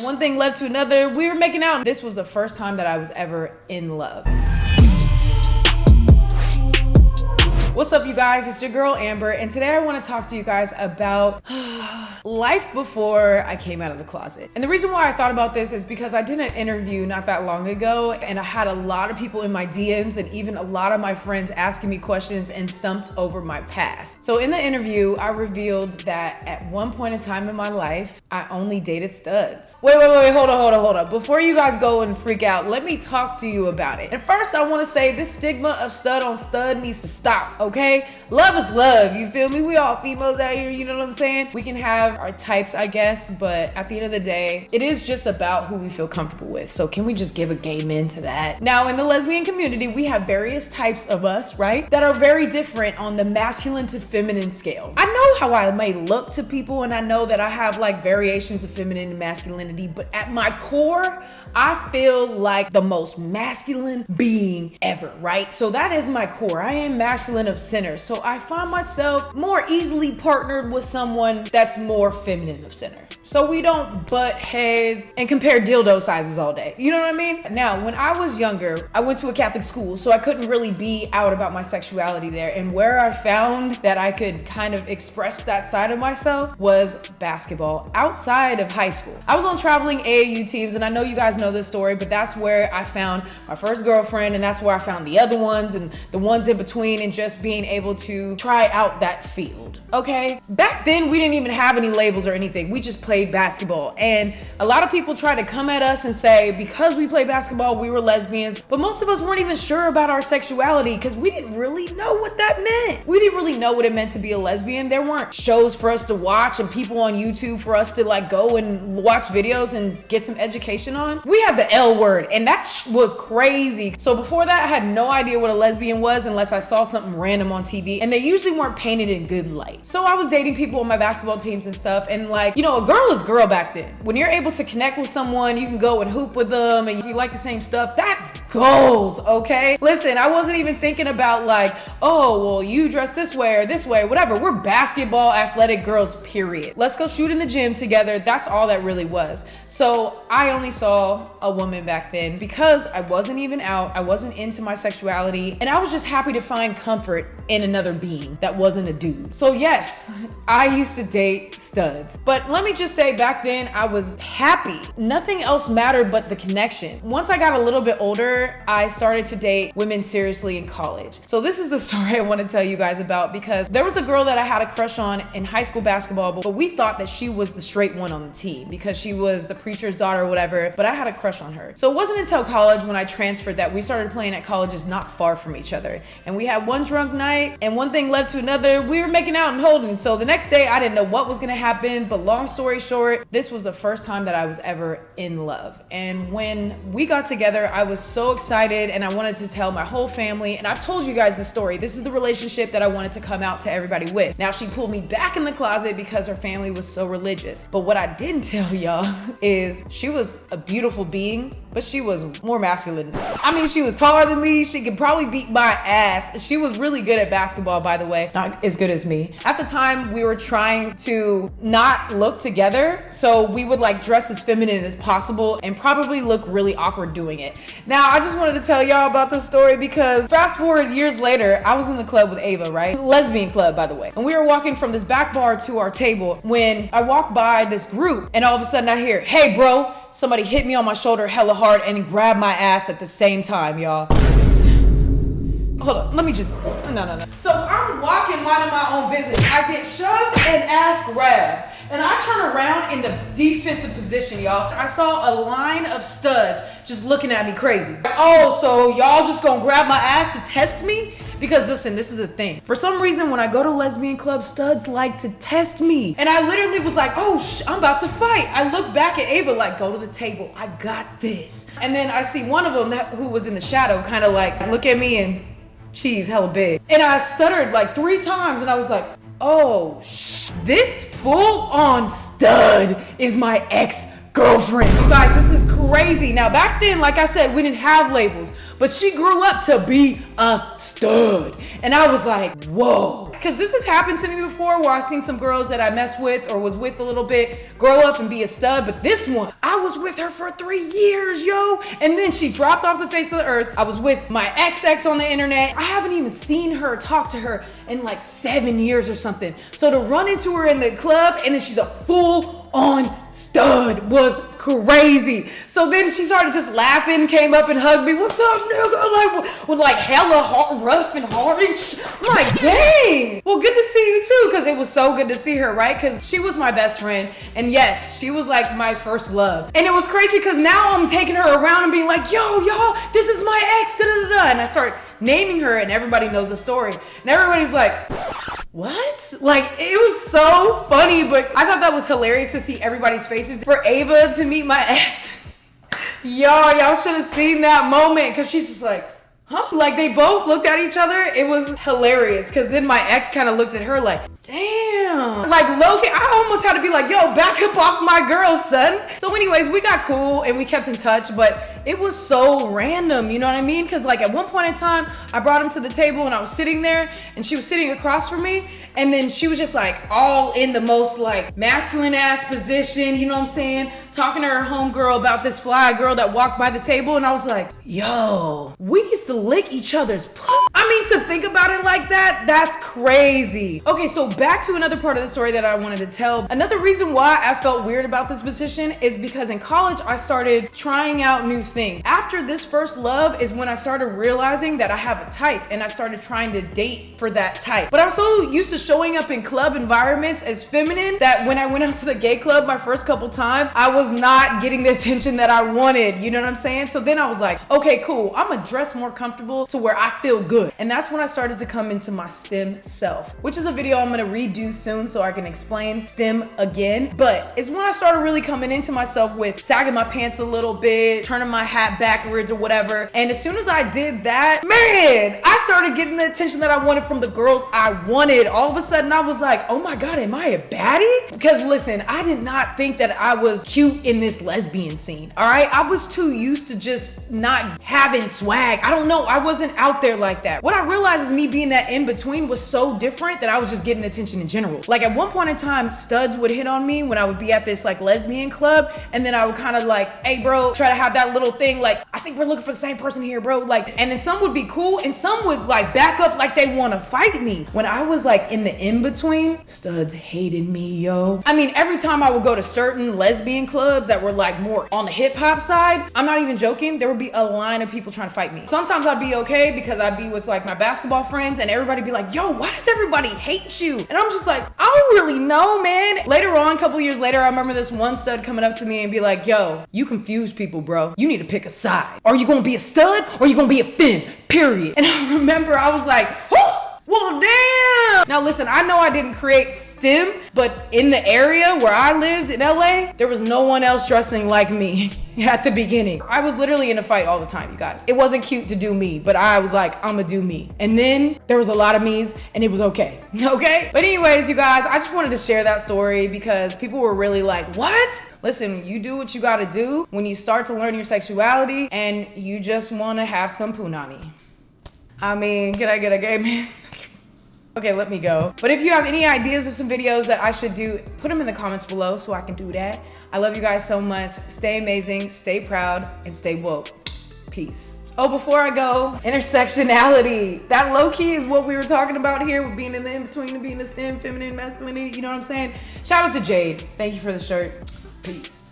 One thing led to another. We were making out. This was the first time that I was ever in love. What's up, you guys? It's your girl Amber, and today I want to talk to you guys about life before I came out of the closet. And the reason why I thought about this is because I did an interview not that long ago, and I had a lot of people in my DMs and even a lot of my friends asking me questions and stumped over my past. So in the interview, I revealed that at one point in time in my life, I only dated studs. Wait, hold on. Before you guys go and freak out, let me talk to you about it. And first, I want to say this stigma of stud on stud needs to stop. Okay? Love is love, you feel me? We all females out here, you know what I'm saying? We can have our types, I guess, but at the end of the day, it is just about who we feel comfortable with. So can we just give a gay men to that? Now, in the lesbian community, we have various types of us, right? That are very different on the masculine to feminine scale. I know how I may look to people, and I know that I have like variations of feminine and masculinity, but at my core, I feel like the most masculine being ever, right? So that is my core. I am masculine of center. So I find myself more easily partnered with someone that's more feminine of center. So we don't butt heads and compare dildo sizes all day. You know what I mean? Now, when I was younger, I went to a Catholic school, so I couldn't really be out about my sexuality there. And where I found that I could kind of express that side of myself was basketball outside of high school. I was on traveling AAU teams, and I know you guys know this story, but that's where I found my first girlfriend, and that's where I found the other ones and the ones in between, and just being able to try out that field. Okay? Back then, we didn't even have any labels or anything. We just played basketball. And a lot of people try to come at us and say, because we play basketball, we were lesbians. But most of us weren't even sure about our sexuality because we didn't really know what that meant. We didn't really know what it meant to be a lesbian. There weren't shows for us to watch and people on YouTube for us to like go and watch videos and get some education on. We had the L word, and that was crazy. So before that, I had no idea what a lesbian was unless I saw something random on TV, and they usually weren't painted in good light. So I was dating people on my basketball teams and stuff, and like, you know, a girl is girl back then. When you're able to connect with someone, you can go and hoop with them, and if you like the same stuff, that's goals, okay? Listen, I wasn't even thinking about like, oh, well, you dress this way or this way, whatever. We're basketball athletic girls, period. Let's go shoot in the gym together. That's all that really was. So I only saw a woman back then because I wasn't even out. I wasn't into my sexuality, and I was just happy to find comfort in another being that wasn't a dude. So yes, I used to date studs, but let me just say back then I was happy. Nothing else mattered but the connection. Once I got a little bit older, I started to date women seriously in college. So this is the story I want to tell you guys about, because there was a girl that I had a crush on in high school basketball, but we thought that she was the straight one on the team because she was the preacher's daughter or whatever, but I had a crush on her. So it wasn't until college when I transferred that we started playing at colleges not far from each other. And we had one drunk night, and one thing led to another. We were making out and holding. So the next day I didn't know what was gonna happen, but long story short, this was the first time that I was ever in love. And when we got together, I was so excited, and I wanted to tell my whole family, and I've told you guys the story. This is the relationship that I wanted to come out to everybody with. Now, she pulled me back in the closet because her family was so religious. But what I didn't tell y'all is she was a beautiful being, but she was more masculine. I mean, she was taller than me. She could probably beat my ass. She was really good at basketball, by the way. Not as good as me. At the time, we were trying to not look together, so we would like dress as feminine as possible and probably look really awkward doing it. Now, I just wanted to tell y'all about this story because fast forward years later, I was in the club with Ava, right? Lesbian club, by the way. And we were walking from this back bar to our table when I walked by this group, and all of a sudden I hear, "Hey, bro." Somebody hit me on my shoulder hella hard and grabbed my ass at the same time, y'all. Hold on, let me just, no. So I'm walking, minding my own business. I get shoved and ass grabbed. And I turn around in the defensive position, y'all. I saw a line of studs just looking at me crazy. Oh, so y'all just gonna grab my ass to test me? Because listen, this is a thing. For some reason, when I go to lesbian clubs, studs like to test me. And I literally was like, oh, I'm about to fight. I look back at Ava like, go to the table. I got this. And then I see one of them who was in the shadow kind of like look at me and she's hella big. And I stuttered like 3 times and I was like, oh, this full-on stud is my ex-girlfriend. You guys, this is crazy. Now, back then, like I said, we didn't have labels, but she grew up to be a stud. And I was like, whoa. Because this has happened to me before where I've seen some girls that I messed with or was with a little bit grow up and be a stud, but this one, I was with her for 3 years, yo. And then she dropped off the face of the earth. I was with my ex on the internet. I haven't even seen her, talk to her in like 7 years or something. So to run into her in the club and then she's a full-on stud was crazy. So then she started just laughing, came up and hugged me. What's up, nigga? Like, with like hella rough and hard and I'm like, dang. Well, good to see you too, because it was so good to see her, right? Because she was my best friend. And yes, she was like my first love. And it was crazy because now I'm taking her around and being like, yo, y'all, this is my ex, da-da-da-da. And I start naming her and everybody knows the story. And everybody's like, what? Like, it was so funny, but I thought that was hilarious to see everybody's faces. For Ava to meet my ex, y'all should have seen that moment, because she's just like, huh? Like, they both looked at each other. It was hilarious, because then my ex kind of looked at her like, damn. Like, low-key, I almost had to be like, yo, back up off my girl, son. So anyways, we got cool and we kept in touch, but it was so random, you know what I mean? Because like at one point in time, I brought him to the table and I was sitting there and she was sitting across from me, and then she was just like all in the most like masculine ass position, you know what I'm saying? Talking to her homegirl about this fly girl that walked by the table, and I was like, yo, we used to lick each other's I mean, to think about it like that, that's crazy. Okay, so back to another part of the story that I wanted to tell. Another reason why I felt weird about this position is because in college, I started trying out new things. After this first love is when I started realizing that I have a type, and I started trying to date for that type. But I was so used to showing up in club environments as feminine that when I went out to the gay club my first couple times, I was not getting the attention that I wanted, you know what I'm saying? So then I was like, okay, cool, I'm gonna dress more comfortable to where I feel good. And that's when I started to come into my STEM self, which is a video I'm gonna redo soon so I can explain STEM again. But it's when I started really coming into myself with sagging my pants a little bit, turning my hat backwards or whatever. And as soon as I did that, man, I started getting the attention that I wanted from the girls I wanted. All of a sudden I was like, oh my God, am I a baddie? Because listen, I did not think that I was cute in this lesbian scene, all right? I was too used to just not having swag. I don't know, I wasn't out there like that. What I realized is me being that in between was so different that I was just getting attention in general. Like at one point in time, studs would hit on me when I would be at this like lesbian club, and then I would kind of like, hey bro, try to have that little thing like, I think we're looking for the same person here, bro. Like, and then some would be cool and some would like back up like they want to fight me. When I was like in the in-between, studs hated me, yo. I mean, every time I would go to certain lesbian clubs that were like more on the hip hop side, I'm not even joking, there would be a line of people trying to fight me. Sometimes I'd be okay because I'd be with like my basketball friends and everybody be like, yo, why does everybody hate you? And I'm just like, I don't really know, man. Later on, a couple years later, I remember this one stud coming up to me and be like, yo, you confuse people, bro. You need to pick a side. Are you gonna be a stud or are you gonna be a femme? Period. And I remember I was like, oh, well, damn. Now listen, I know I didn't create STEM, but in the area where I lived in LA, there was no one else dressing like me at the beginning. I was literally in a fight all the time, you guys. It wasn't cute to do me, but I was like, I'ma do me. And then there was a lot of me's and it was okay, okay? But anyways, you guys, I just wanted to share that story because people were really like, what? Listen, you do what you gotta do when you start to learn your sexuality and you just wanna have some punani. I mean, can I get a gay man? Okay, let me go. But if you have any ideas of some videos that I should do, put them in the comments below so I can do that. I love you guys so much. Stay amazing, stay proud, and stay woke. Peace. Oh, before I go, intersectionality. That low-key is what we were talking about here with being in the in-between and being the STEM, feminine, masculinity, you know what I'm saying? Shout out to Jade. Thank you for the shirt. Peace.